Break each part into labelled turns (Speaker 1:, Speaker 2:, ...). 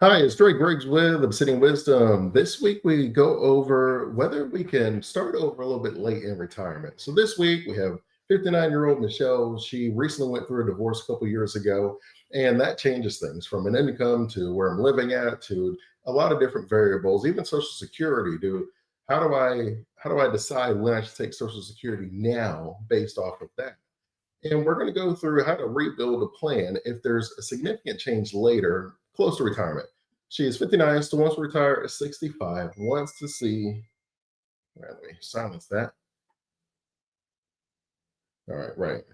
Speaker 1: Hi, it's Dre Griggs with Obsidian Wisdom. This week we go over whether we can start over a little bit late in retirement. So this week we have 59-year-old Michelle. She recently went through a divorce a couple years ago, and that changes things from an income to where I'm living at to a lot of different variables, even Social Security. To how do I decide when I should take Social Security now based off of that? And we're going to go through how to rebuild a plan if there's a significant change later, close to retirement. She is 59, still wants to retire at 65, wants to see. All right, let me silence that. All right, right.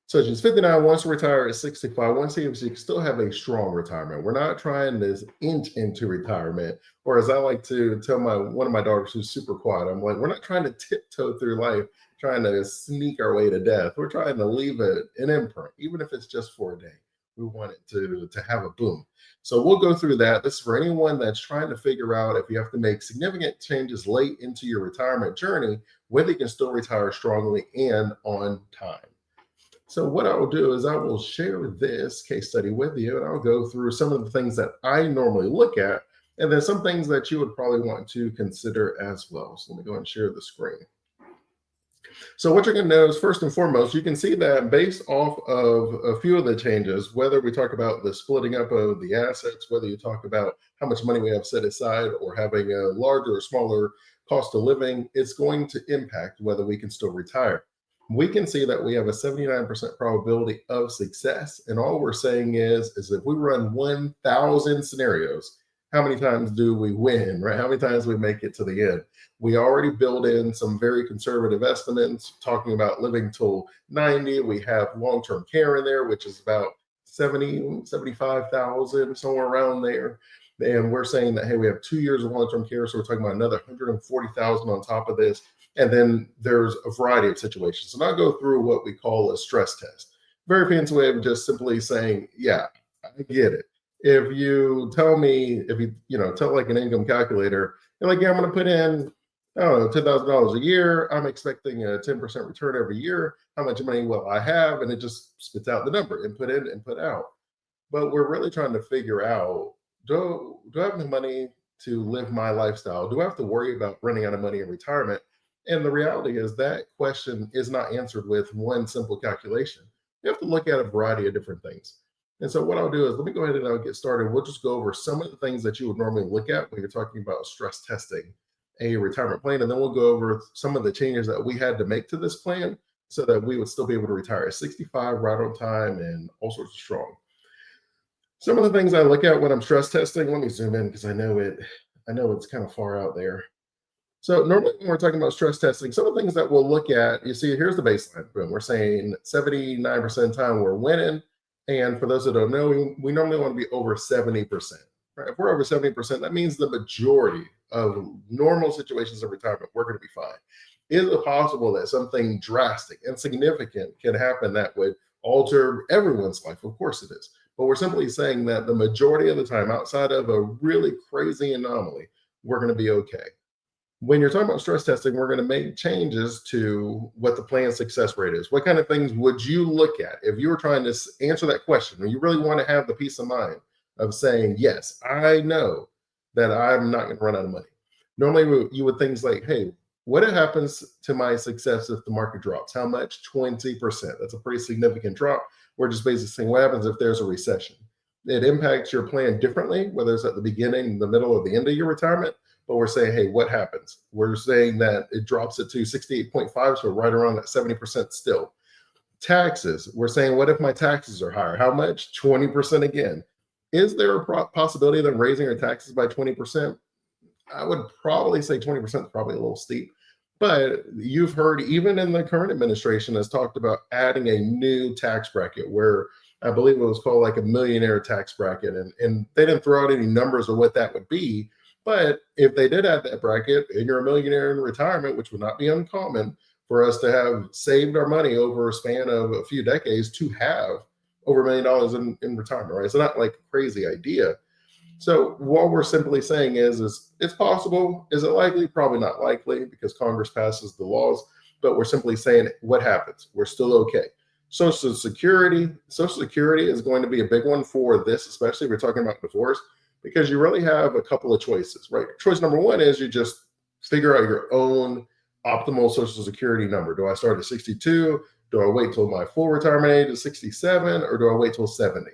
Speaker 1: So she's 59, wants to retire at 65, wants to see if she can still have a strong retirement. We're not trying to inch into retirement, or as I like to tell one of my daughters who's super quiet, I'm like, we're not trying to tiptoe through life, trying to sneak our way to death. We're trying to leave an imprint, even if it's just for a day. We want it to have a boom. So we'll go through that. This is for anyone that's trying to figure out if you have to make significant changes late into your retirement journey, whether you can still retire strongly and on time. So what I will do is I will share this case study with you, and I'll go through some of the things that I normally look at, and then some things that you would probably want to consider as well. So let me go and share the screen. So what you're going to know is, first and foremost, you can see that based off of a few of the changes, whether we talk about the splitting up of the assets, whether you talk about how much money we have set aside, or having a larger or smaller cost of living, it's going to impact whether we can still retire. We can see that we have a 79% probability of success. And all we're saying is if we run 1,000 scenarios, how many times do we win, right? How many times we make it to the end? We already build in some very conservative estimates, talking about living till 90. We have long-term care in there, which is about 70, 75,000, somewhere around there. And we're saying that, hey, we have 2 years of long-term care. So we're talking about another 140,000 on top of this. And then there's a variety of situations. And I'll go through what we call a stress test. Very fancy way of just simply saying, yeah, I get it. If you tell me, if you tell like an income calculator, you're like, yeah, I'm going to put in, I don't know, $10,000 a year. I'm expecting a 10% return every year. How much money will I have? And it just spits out the number, input in, input out. But we're really trying to figure out, do I have the money to live my lifestyle? Do I have to worry about running out of money in retirement? And the reality is that question is not answered with one simple calculation. You have to look at a variety of different things. And so what I'll do is, let me go ahead and I'll get started. We'll just go over some of the things that you would normally look at when you're talking about stress testing a retirement plan. And then we'll go over some of the changes that we had to make to this plan so that we would still be able to retire at 65, right on time, and all sorts of strong. Some of the things I look at when I'm stress testing, let me zoom in because I know it's kind of far out there. So normally when we're talking about stress testing, some of the things that we'll look at, you see, here's the baseline. Boom. We're saying 79% of the time we're winning. And for those that don't know, we normally want to be over 70%. Right? If we're over 70%, that means the majority of normal situations of retirement, we're going to be fine. Is it possible that something drastic and significant can happen that would alter everyone's life? Of course it is. But we're simply saying that the majority of the time, outside of a really crazy anomaly, we're going to be okay. When you're talking about stress testing, we're going to make changes to what the plan success rate is. What kind of things would you look at if you were trying to answer that question, and you really want to have the peace of mind of saying, yes, I know that I'm not going to run out of money? Normally you would things like, hey, what happens to my success if the market drops? How much? 20%. That's a pretty significant drop. We're just basically saying, what happens if there's a recession? It impacts your plan differently, whether it's at the beginning, the middle, or the end of your retirement. But we're saying, hey, what happens? We're saying that it drops it to 68.5, so right around that 70% still. Taxes, we're saying, what if my taxes are higher? How much? 20% again. Is there a possibility of them raising your taxes by 20%? I would probably say 20% is probably a little steep. But you've heard, even in the current administration has talked about adding a new tax bracket where I believe it was called like a millionaire tax bracket. And they didn't throw out any numbers of what that would be. But if they did add that bracket and you're a millionaire in retirement, which would not be uncommon for us to have saved our money over a span of a few decades to have over $1 million in retirement, right? It's not like a crazy idea. So what we're simply saying is it's possible. Is it likely? Probably not likely because Congress passes the laws, but we're simply saying what happens. We're still okay. Social Security is going to be a big one for this, especially if we're talking about divorce. because you really have a couple of choices, right? Choice number one is you just figure out your own optimal Social Security number. Do I start at 62? Do I wait till my full retirement age is 67, or do I wait till 70?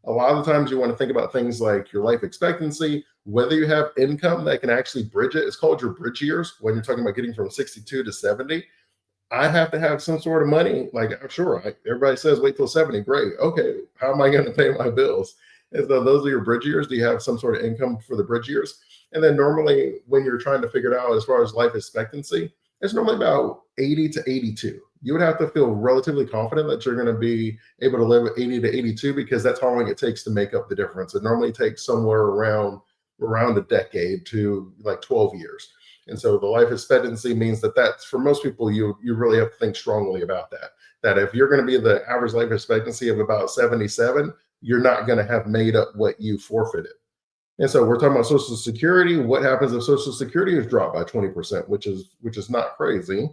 Speaker 1: A lot of the times you want to think about things like your life expectancy, whether you have income that can actually bridge it. It's called your bridge years when you're talking about getting from 62 to 70. I have to have some sort of money. Like, sure, everybody says wait till 70. Great. Okay. How am I going to pay my bills? And so those are your bridge years. Do you have some sort of income for the bridge years? And then normally when you're trying to figure it out as far as life expectancy, it's normally about 80 to 82. You would have to feel relatively confident that you're going to be able to live at 80 to 82 because that's how long it takes to make up the difference. It normally takes somewhere around a decade to like 12 years. And so the life expectancy means that's for most people, you really have to think strongly about that. That if you're going to be the average life expectancy of about 77, you're not going to have made up what you forfeited. And so we're talking about Social Security. What happens if Social Security is dropped by 20%, which is not crazy.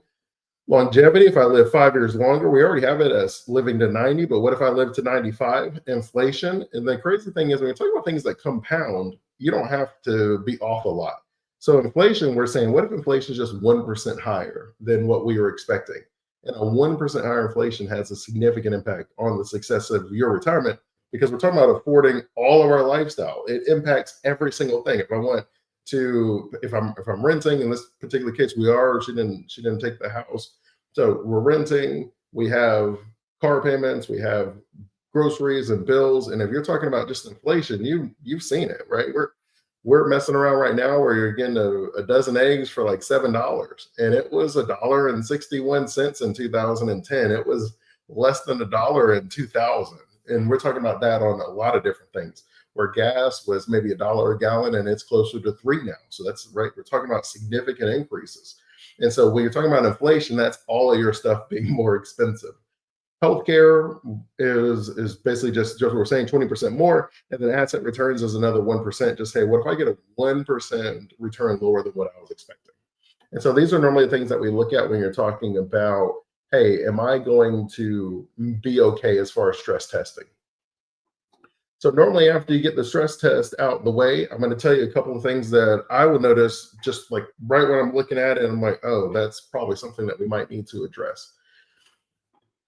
Speaker 1: Longevity, if I live 5 years longer, we already have it as living to 90, but what if I live to 95? Inflation. And the crazy thing is when you're talking about things that compound, you don't have to be off a lot. So inflation, we're saying, what if inflation is just 1% higher than what we were expecting? And a 1% higher inflation has a significant impact on the success of your retirement because we're talking about affording all of our lifestyle. It impacts every single thing. If I'm renting, in this particular case, she didn't take the house. So we're renting, we have car payments, we have groceries and bills. And if you're talking about just inflation, you've seen it, right? We're messing around right now where you're getting a dozen eggs for like $7. And it was $1.61 in 2010. It was less than $1 in 2000. And we're talking about that on a lot of different things, where gas was maybe $1 a gallon and it's closer to $3 now. So that's right. We're talking about significant increases. And so when you're talking about inflation, that's all of your stuff being more expensive. Healthcare is basically just what we're saying, 20% more, and then asset returns is another 1%. Just say, what if I get a 1% return lower than what I was expecting? And so these are normally the things that we look at when you're talking about, hey, am I going to be okay as far as stress testing? So normally after you get the stress test out the way, I'm going to tell you a couple of things that I will notice just like right when I'm looking at it, I'm like, oh, that's probably something that we might need to address.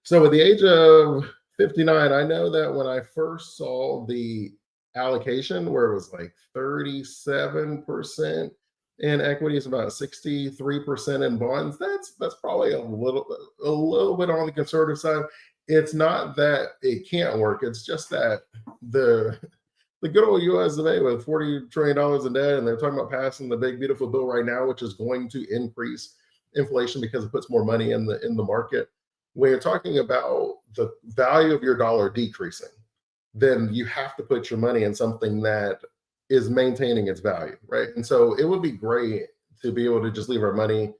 Speaker 1: So at the age of 59, I know that when I first saw the allocation where it was like 37% in equities, about 63% in bonds, that's probably a little bit on the conservative side. It's not that it can't work. It's just that the good old US of A with $40 trillion in debt, and they're talking about passing the big beautiful bill right now, which is going to increase inflation because it puts more money in the market. When you're talking about the value of your dollar decreasing, then you have to put your money in something that is maintaining its value, right? And so it would be great to be able to just leave our money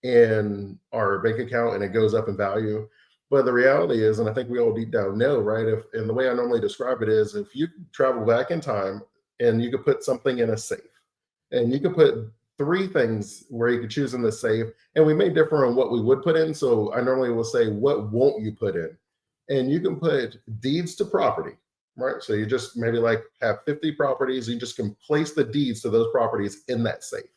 Speaker 1: in our bank account and it goes up in value. But the reality is, and I think we all deep down know, right? And the way I normally describe it is if you travel back in time and you could put something in a safe and you could put three things where you could choose in the safe, and we may differ on what we would put in. So I normally will say, what won't you put in? And you can put deeds to property, right? So you just maybe like have 50 properties, you just can place the deeds to those properties in that safe.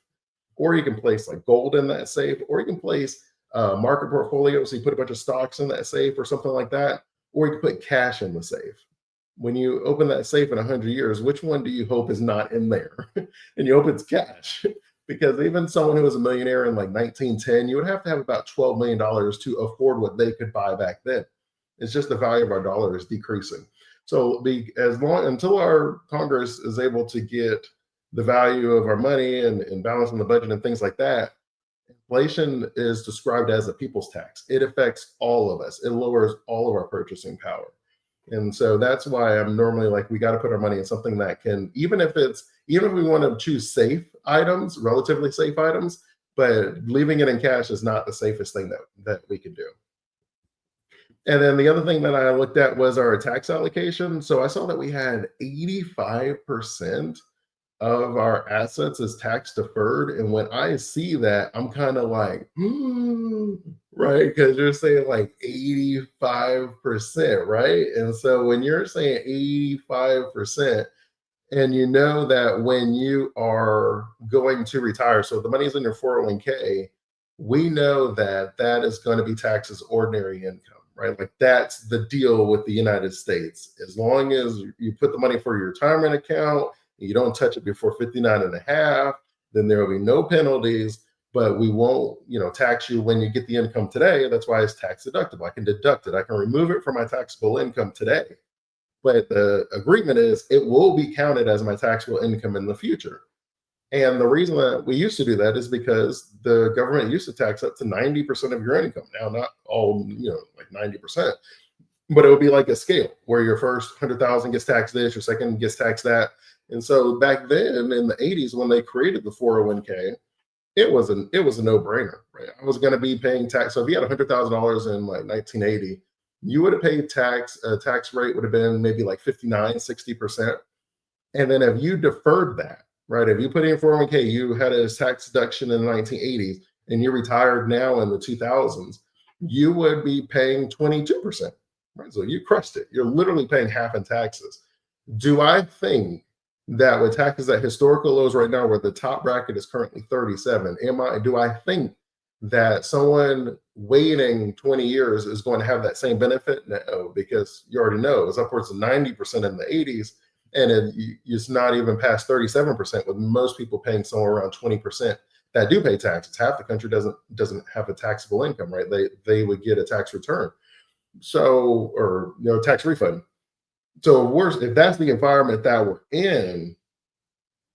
Speaker 1: Or you can place like gold in that safe, or you can place market portfolio. So you put a bunch of stocks in that safe or something like that, or you can put cash in the safe. When you open that safe in 100 years, which one do you hope is not in there? And you hope it's cash. Because even someone who was a millionaire in like 1910, you would have to have about $12 million to afford what they could buy back then. It's just the value of our dollar is decreasing. So until our Congress is able to get the value of our money and balancing the budget and things like that, inflation is described as a people's tax. It affects all of us. It lowers all of our purchasing power. And so that's why I'm normally like, we got to put our money in something that can, even if we want to choose safe items, relatively safe items, but leaving it in cash is not the safest thing that we can do. And then the other thing that I looked at was our tax allocation. So I saw that we had 85% of our assets is tax deferred. And when I see that, I'm kind of like, right? Because you're saying like 85%, right? And so when you're saying 85%, And you know that when you are going to retire, so the money's in your 401k, we know that that is going to be taxed as ordinary income, right? Like that's the deal with the United States. As long as you put the money for your retirement account, and you don't touch it before 59 and a half, then there will be no penalties, but we won't, tax you when you get the income today. That's why it's tax deductible. I can deduct it. I can remove it from my taxable income today, but the agreement is it will be counted as my taxable income in the future. And the reason that we used to do that is because the government used to tax up to 90% of your income. Now, not all, like 90%, but it would be like a scale where your first 100,000 gets taxed this, your second gets taxed that. And so back then in the 80s, when they created the 401k, it was a no-brainer, right? I was going to be paying tax. So if you had $100,000 in like 1980, you would have paid tax. A tax rate would have been maybe like 59, 60%. And then if you deferred that, right? If you put in 401k, you had a tax deduction in the 1980s, and you retired now in the 2000s, you would be paying 22%, right? So you crushed it. You're literally paying half in taxes. Do I think that with taxes at historical lows right now, where the top bracket is currently 37, do I think that someone waiting 20 years is going to have that same benefit? No, because you already know it's upwards of 90% in the 80s, and it's not even past 37%, with most people paying somewhere around 20% that do pay taxes. Half the country doesn't have a taxable income, right? They would get a tax return, so, or tax refund. So worse, if that's the environment that we're in,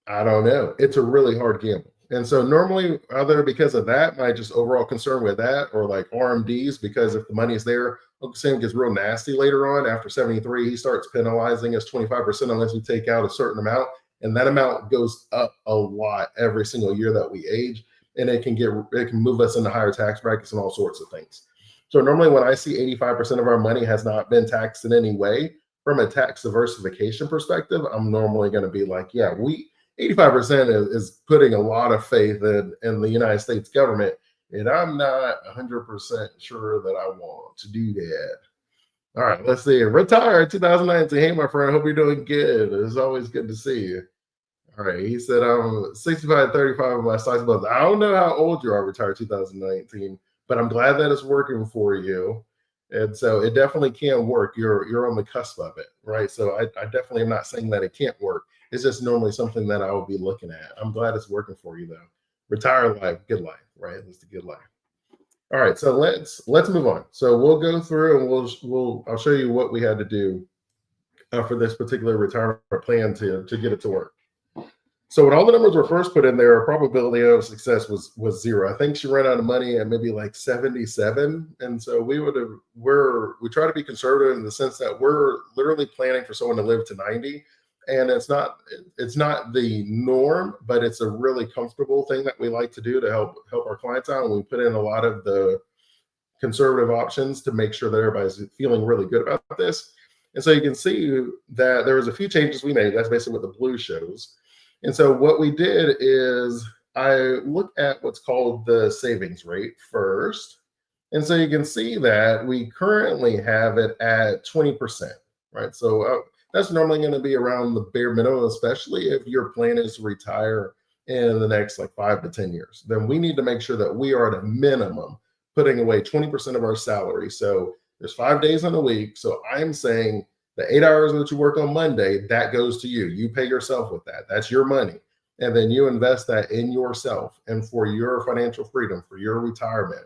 Speaker 1: I don't know. It's a really hard gamble. And so normally, either because of that, my just overall concern with that, or like RMDs, because if the money is there, Uncle Sam gets real nasty later on. After 73, he starts penalizing us 25% unless we take out a certain amount. And that amount goes up a lot every single year that we age. And it can move us into higher tax brackets and all sorts of things. So normally when I see 85% of our money has not been taxed in any way, from a tax diversification perspective, I'm normally going to be like, yeah, 85% is putting a lot of faith in the United States government, and I'm not 100% sure that I want to do that. All right, let's see. Retire 2019. Hey, my friend, hope you're doing good. It's always good to see you. All right, he said I'm 65, 35 of my size above. I don't know how old you are, retired 2019, but I'm glad that it's working for you. And so it definitely can work. You're on the cusp of it, right? So I definitely am not saying that it can't work. It's just normally something that I will be looking at. I'm glad it's working for you though. Retire life, good life, right? That's the good life. All right, so let's move on. So we'll go through and I'll show you what we had to do for this particular retirement plan to get it to work. So when all the numbers were first put in there, our probability of success was 0. I think she ran out of money at maybe like 77. And so we try to be conservative in the sense that we're literally planning for someone to live to 90. And it's not the norm, but it's a really comfortable thing that we like to do to help our clients out. And we put in a lot of the conservative options to make sure that everybody's feeling really good about this. And so you can see that there was a few changes we made. That's basically what the blue shows. And so what we did is I looked at what's called the savings rate first. And so you can see that we currently have it at 20%, right? So that's normally going to be around the bare minimum, especially if your plan is to retire in the next like 5 to 10 years. Then we need to make sure that we are at a minimum putting away 20% of our salary. So there's 5 days in a week. So I'm saying the 8 hours that you work on Monday, that goes to you. You pay yourself with that. That's your money. And then you invest that in yourself and for your financial freedom, for your retirement.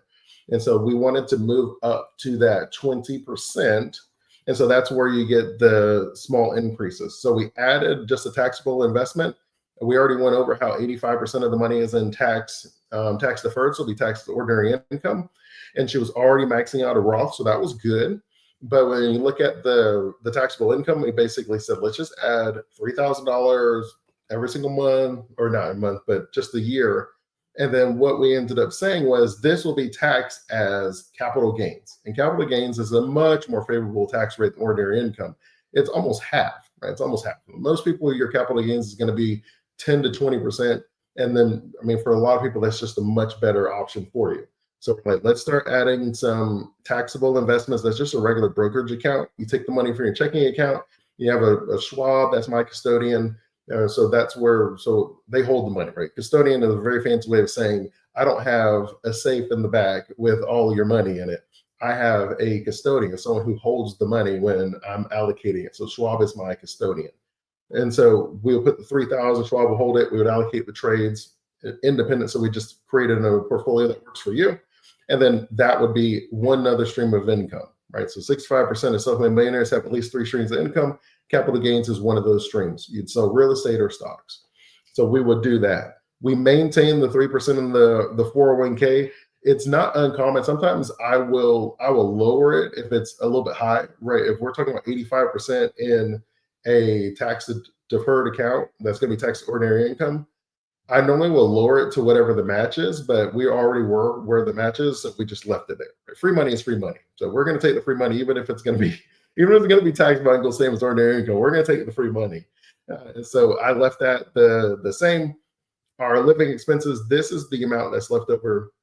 Speaker 1: And so we wanted to move up to that 20%. And so that's where you get the small increases. So we added just a taxable investment. We already went over how 85% of the money is in tax deferred, so it'll be taxed as ordinary income. And she was already maxing out a Roth, so that was good. But when you look at the taxable income, we basically said, let's just add $3,000 every single month, or not a month, but just a year. And then what we ended up saying was this will be taxed as capital gains. And capital gains is a much more favorable tax rate than ordinary income. It's almost half, right? It's almost half. Most people, your capital gains is going to be 10 to 20%. And then, I mean, for a lot of people, that's just a much better option for you. So let's start adding some taxable investments. That's just a regular brokerage account. You take the money from your checking account. You have a Schwab, that's my custodian. So that's where, so they hold the money, right? Custodian is a very fancy way of saying, I don't have a safe in the back with all your money in it. I have a custodian, someone who holds the money when I'm allocating it. So Schwab is my custodian. And so we'll put the 3,000, Schwab will hold it. We would allocate the trades independent. So we just created a portfolio that works for you. And then that would be one other stream of income, right? So 65% of self-made millionaires have at least 3 streams of income. Capital gains is one of those streams. You'd sell real estate or stocks. So we would do that. We maintain the 3% in the 401k. It's not uncommon. Sometimes I will lower it if it's a little bit high, right? If we're talking about 85% in a tax deferred account, that's going to be tax ordinary income. I normally will lower it to whatever the match is, but we already were where the match is, so we just left it there. Free money is free money. So we're going to take the free money, even if it's going to be taxed by the same as ordinary income. We're going to take the free money. So I left that the same. Our living expenses, this is the amount that's left over,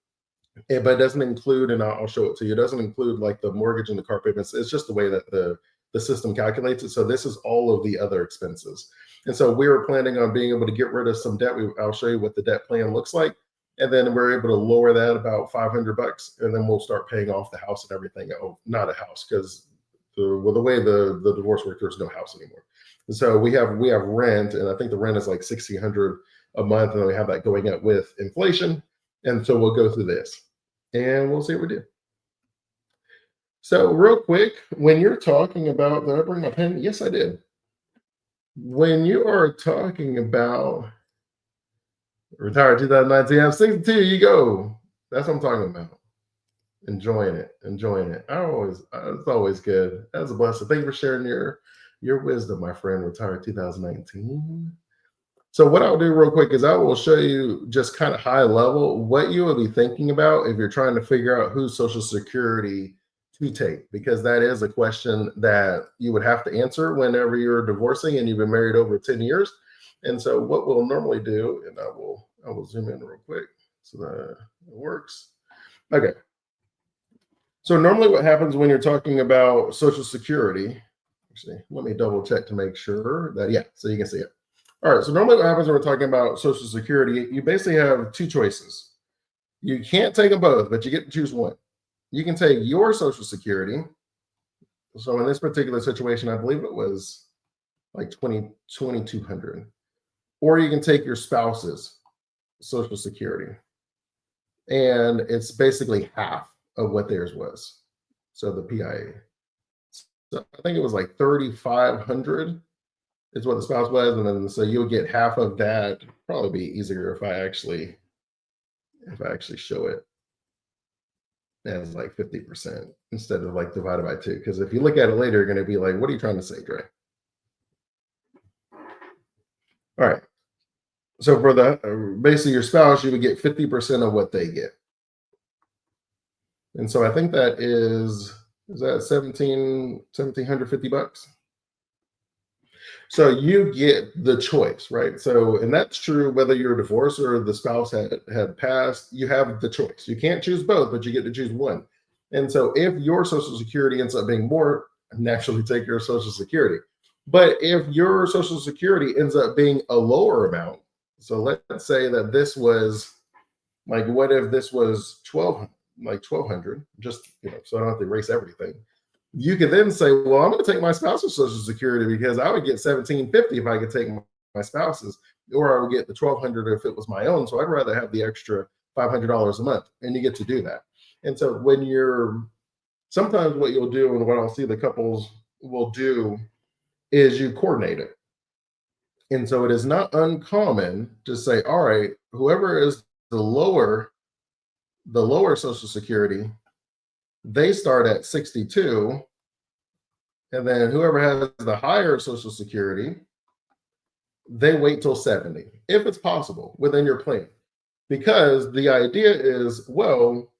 Speaker 1: but it doesn't include, and I'll show it to you, it doesn't include like the mortgage and the car payments. It's just the way that the system calculates it. So this is all of the other expenses. And so we were planning on being able to get rid of some debt. I'll show you what the debt plan looks like. And then we're able to lower that about $500, and then we'll start paying off the house and everything. Oh, not a house, because the way the divorce works, there's no house anymore. And so we have rent, and I think the rent is like $1,600 a month, and then we have that going up with inflation. And so we'll go through this, and we'll see what we do. So real quick, when you're talking about, did I bring my pen? Yes, I did. When you are talking about retired 2019, I'm 62, you go. That's what I'm talking about. Enjoying it. It's always good. That's a blessing. Thank you for sharing your wisdom, my friend. Retired 2019. So what I'll do real quick is I will show you just kind of high level what you will be thinking about if you're trying to figure out whose Social Security to take, because that is a question that you would have to answer whenever you're divorcing and you've been married over 10 years. And so what we'll normally do, and I will zoom in real quick so that it works. Okay. So normally what happens when you're talking about Social Security, actually, let me double check to make sure that, yeah, so you can see it. All right, so normally what happens when we're talking about Social Security, you basically have 2 choices. You can't take them both, but you get to choose one. You can take your Social Security. So in this particular situation, I believe it was like $2,200. Or you can take your spouse's Social Security. And it's basically half of what theirs was. So the PIA. So I think it was like $3,500 is what the spouse was. And then so you'll get half of that. Probably be easier if I actually show it as like 50% instead of like divided by 2. Because if you look at it later, you're going to be like, what are you trying to say, Dre? All right. So for the basically your spouse, you would get 50% of what they get. And so I think that is that $1,750? So you get the choice, right? So, and that's true whether you're divorced or the spouse had passed, you have the choice. You can't choose both, but you get to choose one. And so if your Social Security ends up being more, naturally take your Social Security. But if your Social Security ends up being a lower amount, so let's say that this was like, what if this was 1,200, just, so I don't have to erase everything. You could then say, well, I'm going to take my spouse's Social Security because I would get $1,750 if I could take my spouse's, or I would get the $1,200 if it was my own. So I'd rather have the extra $500 a month, and you get to do that. And so when sometimes what you'll do, and what I'll see the couples will do, is you coordinate it. And so it is not uncommon to say, all right, whoever is the lower Social Security, they start at 62, and then whoever has the higher Social Security, they wait till 70, if it's possible within your plan. Because the idea is, well,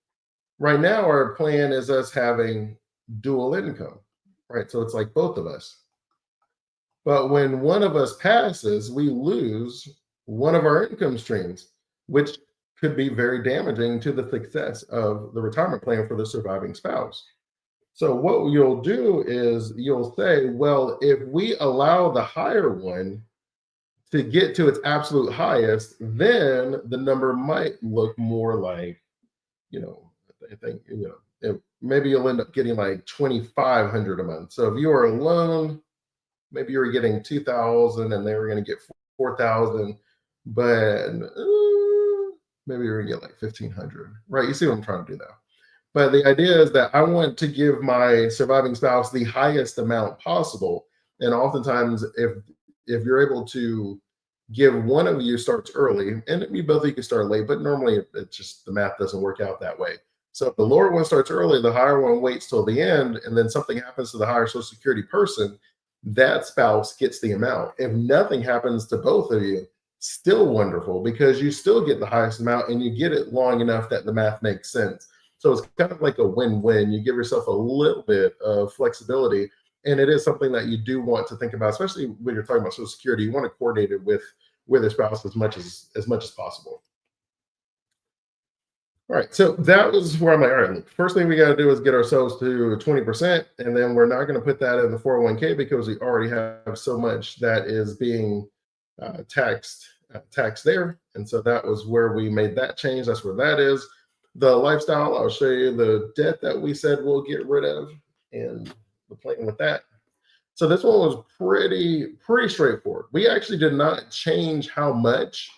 Speaker 1: right now our plan is us having dual income, right? So it's like both of us. But when one of us passes, we lose one of our income streams, which could be very damaging to the success of the retirement plan for the surviving spouse. So what you'll do is you'll say, well, if we allow the higher one to get to its absolute highest, then the number might look more like, you know, I think, maybe you'll end up getting like 2,500 a month. So if you are alone, maybe you were getting 2,000 and they were going to get 4,000, but maybe you're going to get like 1,500, right? You see what I'm trying to do now. But the idea is that I want to give my surviving spouse the highest amount possible. And oftentimes, if you're able to give one of you starts early, and you both of you can start late, but normally it's just the math doesn't work out that way. So if the lower one starts early, the higher one waits till the end, and then something happens to the higher Social Security person, that spouse gets the amount. If nothing happens to both of you, still wonderful, because you still get the highest amount and you get it long enough that the math makes sense. So it's kind of like a win-win. You give yourself a little bit of flexibility, and it is something that you do want to think about, especially when you're talking about Social Security. You want to coordinate it with a spouse as much as possible. All right, so that was where I'm like, all right, look, first thing we got to do is get ourselves to 20%, and then we're not going to put that in the 401k because we already have so much that is being taxed there. And so that was where we made that change. That's where that is. The lifestyle, I'll show you the debt that we said we'll get rid of and the plan with that. So this one was pretty straightforward. We actually did not change how much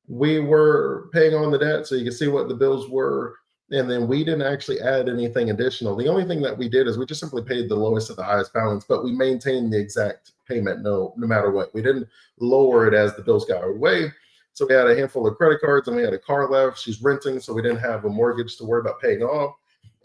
Speaker 1: we were paying on the debt, so you can see what the bills were, and then we didn't actually add anything additional. The only thing that we did is we just simply paid the lowest to the highest balance, but we maintained the exact payment no matter what. We didn't lower it as the bills got away. So we had a handful of credit cards and we had a car left. She's renting, so we didn't have a mortgage to worry about paying off.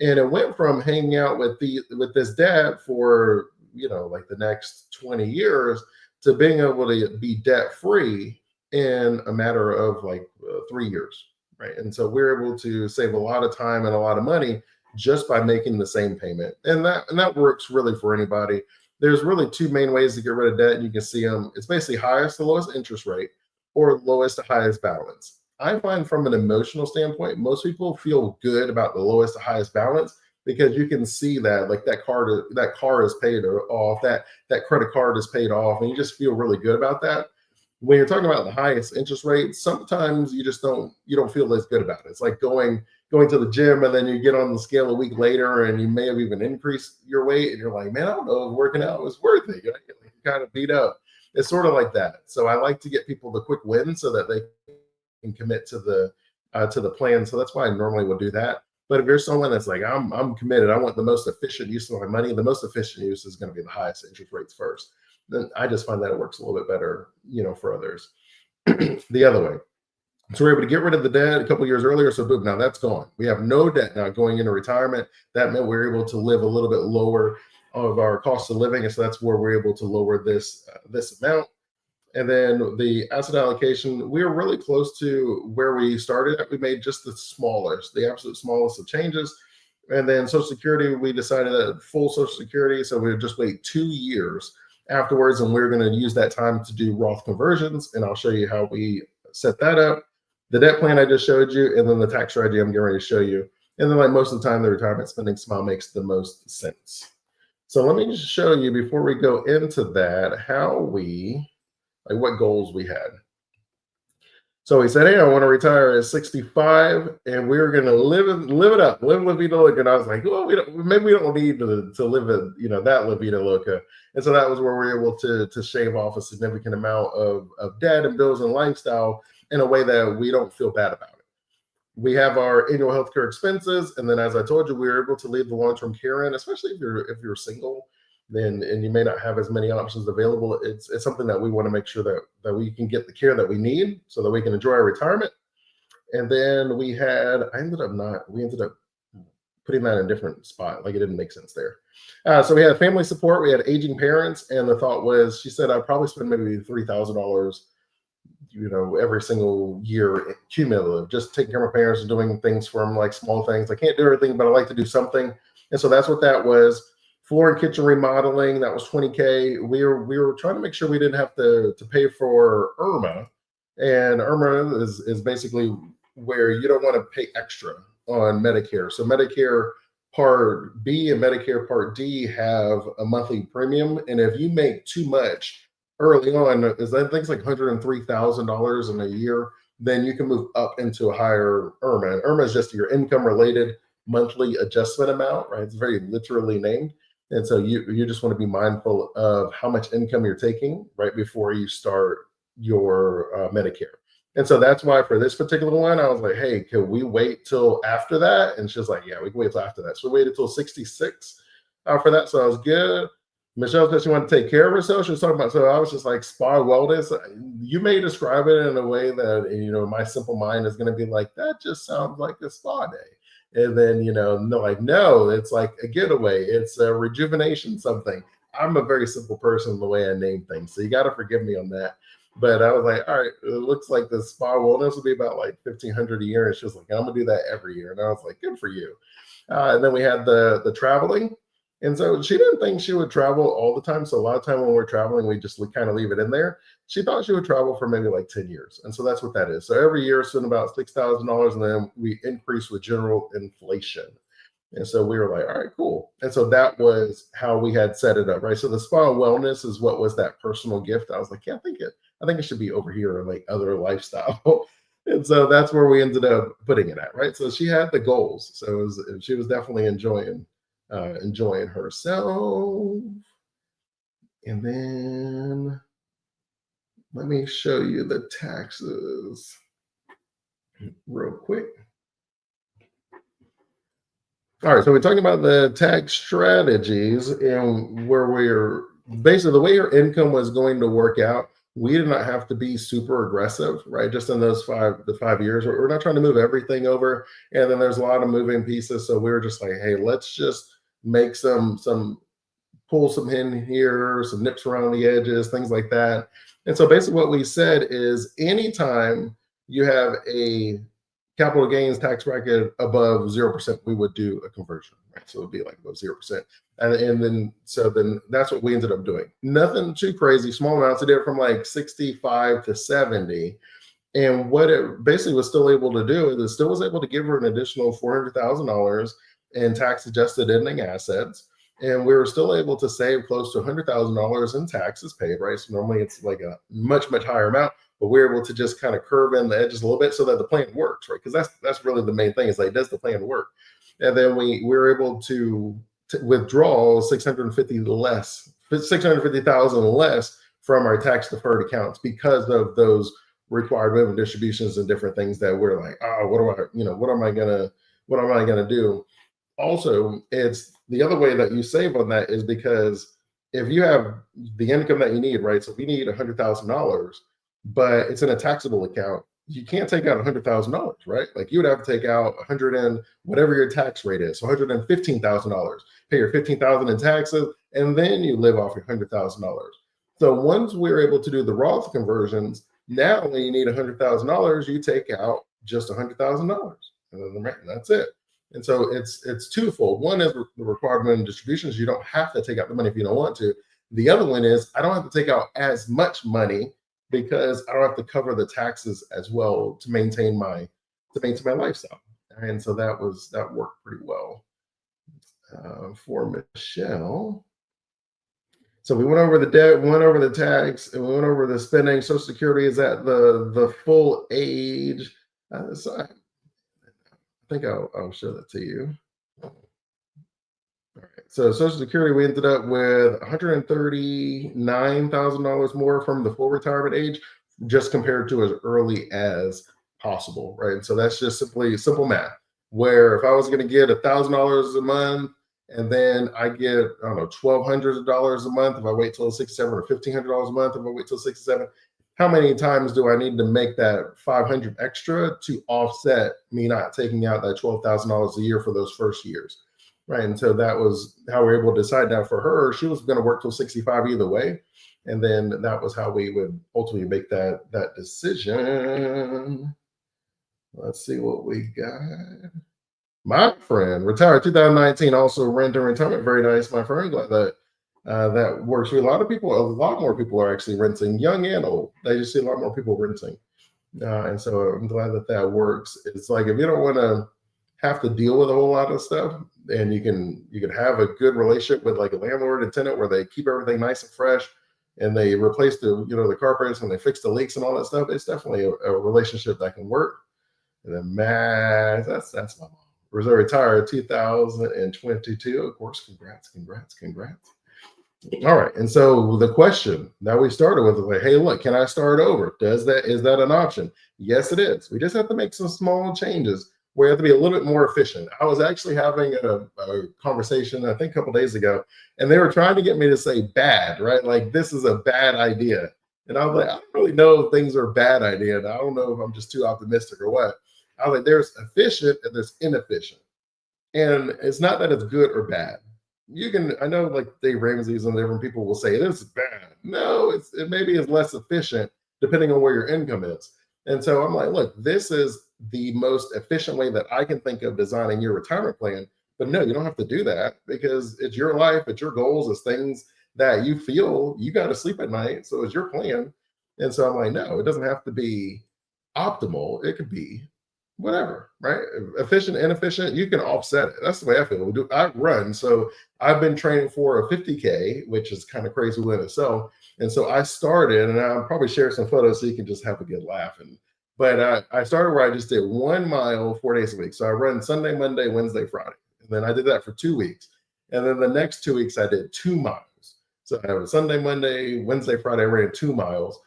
Speaker 1: And it went from hanging out with this debt for, like the next 20 years to being able to be debt free in a matter of like 3 years, right? And so we're able to save a lot of time and a lot of money just by making the same payment, and that works really for anybody. There's really two main ways to get rid of debt, and you can see them. It's basically highest to lowest interest rate or lowest to highest balance. I find from an emotional standpoint, most people feel good about the lowest to highest balance because you can see that like that car is paid off, that credit card is paid off, and you just feel really good about that. When you're talking about the highest interest rate, sometimes you don't feel as good about it. It's like going to the gym and then you get on the scale a week later and you may have even increased your weight and you're like, man, I don't know if working out was worth it. You're kind of beat up. It's sort of like that. So I like to get people the quick win so that they can commit to the plan. So that's why I normally would do that. But if you're someone that's like, I'm committed, I want the most efficient use of my money, the most efficient use is going to be the highest interest rates first. Then I just find that it works a little bit better, for others. The other way. So we're able to get rid of the debt a couple years earlier. So boom, now that's gone. We have no debt now going into retirement. That meant we're able to live a little bit lower of our cost of living. And so that's where we're able to lower this amount. And then the asset allocation, we were really close to where we started at. We made just the absolute smallest of changes. And then Social Security, we decided that full Social Security. So we would just wait 2 years afterwards, and we're going to use that time to do Roth conversions, and I'll show you how we set that up. The debt plan I just showed you, and then the tax strategy I'm getting ready to show you. And then like most of the time, the retirement spending smile makes the most sense. So let me just show you before we go into that, what goals we had. So we said, hey, I want to retire at 65, and we were going to live it up, live La Vida Loca. And I was like, well, maybe we don't need to live that La Vida Loca. And so that was where we were able to shave off a significant amount of debt and bills and lifestyle in a way that we don't feel bad about it. We have our annual healthcare expenses, and then as I told you, we were able to leave the long-term care in, especially if you're single. And you may not have as many options available. It's something that we want to make sure that we can get the care that we need so that we can enjoy our retirement. And then we ended up putting that in a different spot. Like it didn't make sense there. So we had family support, we had aging parents, and the thought was, she said, I'd probably spend maybe $3,000, every single year cumulative, just taking care of my parents and doing things for them, like small things. I can't do everything, but I like to do something. And so that's what that was. Floor and kitchen remodeling, that was $20K. We were trying to make sure we didn't have to pay for IRMA. And IRMA is basically where you don't want to pay extra on Medicare. So Medicare Part B and Medicare Part D have a monthly premium. And if you make too much early on is I think it's like $103,000 in a year. Then you can move up into a higher IRMA. And IRMA is just your income related monthly adjustment amount, right? It's very literally named. And so you just want to be mindful of how much income you're taking right before you start your Medicare. And so that's why for this particular one, I was like, hey, can we wait till after that? And she's like, yeah, we can wait till after that. So we waited till 66 for that. So I was good. Michelle said she wanted to take care of herself. She was talking about, so I was just like spa wellness. You may describe it in a way that, my simple mind is going to be like, that just sounds like a spa day. And then, no, like, no, it's like a getaway. It's a rejuvenation something. I'm a very simple person the way I name things. So you got to forgive me on that. But I was like, all right, it looks like the spa wellness will be about like 1,500 a year. And she was like, I'm gonna do that every year. And I was like, good for you. And then we had the traveling. And so she didn't think she would travel all the time. So a lot of time when we're traveling, we just kind of leave it in there. She thought she would travel for maybe like 10 years. And so that's what that is. So every year spend about $6,000, and then we increase with general inflation. And so we were like, all right, cool. And so that was how we had set it up, right? So the spa and wellness is what was that personal gift. I was like, yeah, I think it should be over here in like other lifestyle. And so that's where we ended up putting it at, right? So she had the goals. So she was definitely enjoying herself. And then let me show you the taxes real quick. All right, so we're talking about the tax strategies and where we're basically the way your income was going to work out. We did not have to be super aggressive, right? Just in the 5 years, we're not trying to move everything over, and then there's a lot of moving pieces. So we were just like, hey, let's just make some pull some in here, some nips around the edges, things like that. And so basically, what we said is, anytime you have a capital gains tax bracket above 0%, we would do a conversion, right? So it would be like above 0%. And then that's what we ended up doing. Nothing too crazy, small amounts. I did it from like 65 to 70. And what it basically was still able to do is it still was able to give her an additional $400,000 in tax adjusted ending assets. And we were still able to save close to $100,000 in taxes paid, right? So normally it's like a much, much higher amount, but we're able to just kind of curve in the edges a little bit so that the plan works, right? Because that's really the main thing, is like, does the plan work? And then we were able to withdraw 650,000 less from our tax deferred accounts because of those required minimum distributions and different things that we're like, oh, what am I gonna do? Also, it's the other way that you save on that is because if you have the income that you need, right? So if you need $100,000, but it's in a taxable account, you can't take out $100,000, right? Like you would have to take out 100 and whatever your tax rate is, so $115,000, pay your 15,000 in taxes, and then you live off your $100,000. So once we're able to do the Roth conversions, now when you need $100,000, you take out just $100,000, and then that's it. And so it's twofold. One is the required minimum distributions. You don't have to take out the money if you don't want to. The other one is I don't have to take out as much money because I don't have to cover the taxes as well to maintain my lifestyle. And so that worked pretty well for Michelle. So we went over the debt, we went over the tax, and we went over the spending. Social Security is at the full age. So I think I'll show that to you. All right. So Social Security, we ended up with $139,000 more from the full retirement age, just compared to as early as possible, right? And so that's just simple math. Where if I was going to get $1,000 a month, and then I get, I don't know, $1,200 a month if I wait till 67, or $1,500 a month if I wait till 67. How many times do I need to make that 500 extra to offset me not taking out that $12,000 a year for those first years, right? And so that was how we were able to decide. Now for her, she was going to work till 65 either way, and then that was how we would ultimately make that decision. Let's see what we got. My friend retired 2019, also rent and retirement. Very nice, my friend. Glad that that works for a lot of people. A lot more people are actually renting, young and old. I just see a lot more people renting, and so I'm glad that works. It's like if you don't want to have to deal with a whole lot of stuff, and you can have a good relationship with like a landlord and tenant where they keep everything nice and fresh. and they replace the carpets and they fix the leaks and all that stuff, it's definitely a relationship that can work. And then Matt, that's my mom. Reserve retired 2022. Of course, congrats, congrats, congrats. All right. And so the question that we started with is like, hey, look, can I start over? Is that an option? Yes, it is. We just have to make some small changes. We have to be a little bit more efficient. I was actually having a conversation, I think a couple days ago, and they were trying to get me to say bad, right? Like this is a bad idea. And I was like, I don't really know if things are a bad idea. And I don't know if I'm just too optimistic or what. I was like, there's efficient and there's inefficient. And it's not that it's good or bad. I know like Dave Ramsey's and different people will say this is bad. No, it maybe is less efficient depending on where your income is. And so I'm like, look, this is the most efficient way that I can think of designing your retirement plan. But no, you don't have to do that because it's your life, it's your goals, it's things that you feel you got to sleep at night. So it's your plan. And so I'm like, no, it doesn't have to be optimal. It could be whatever, right? Efficient, inefficient, you can offset it. That's the way I feel. I run, so I've been training for a 50K, which is kind of crazy within itself. And so I started, and I'll probably share some photos so you can just have a good laugh. But I started where I just did 1 mile 4 days a week. So I run Sunday, Monday, Wednesday, Friday. And then I did that for 2 weeks. And then the next 2 weeks I did 2 miles. So I have a Sunday, Monday, Wednesday, Friday, I ran 2 miles.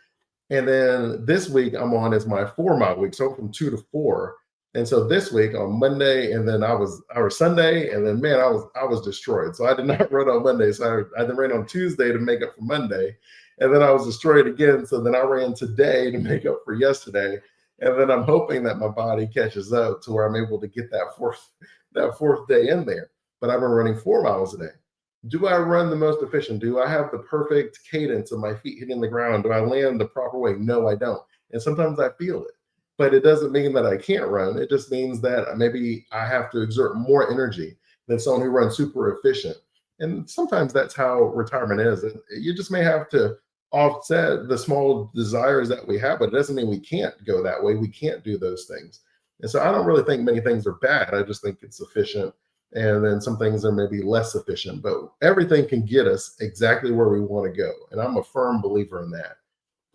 Speaker 1: And then this week I'm on is my 4 mile week. So I'm from 2 to 4. And so this week on Monday, and then I was Sunday, and then man, I was destroyed. So I did not run on Monday. So I then ran on Tuesday to make up for Monday. And then I was destroyed again. So then I ran today to make up for yesterday. And then I'm hoping that my body catches up to where I'm able to get that fourth day in there. But I've been running 4 miles a day. Do I run the most efficient? Do I have the perfect cadence of my feet hitting the ground? Do I land the proper way? No, I don't. And sometimes I feel it. But it doesn't mean that I can't run. It just means that maybe I have to exert more energy than someone who runs super efficient. And sometimes that's how retirement is. You just may have to offset the small desires that we have, but it doesn't mean we can't go that way. We can't do those things. And so I don't really think many things are bad. I just think it's efficient. And then some things are maybe less efficient, but everything can get us exactly where we want to go. And I'm a firm believer in that.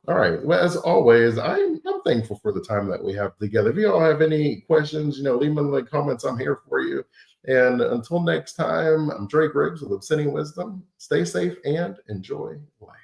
Speaker 1: All right. Well, as always, I'm thankful for the time that we have together. If you all have any questions, leave them in the comments. I'm here for you. And until next time, I'm Drake Riggs with Obsidian Wisdom. Stay safe and enjoy life.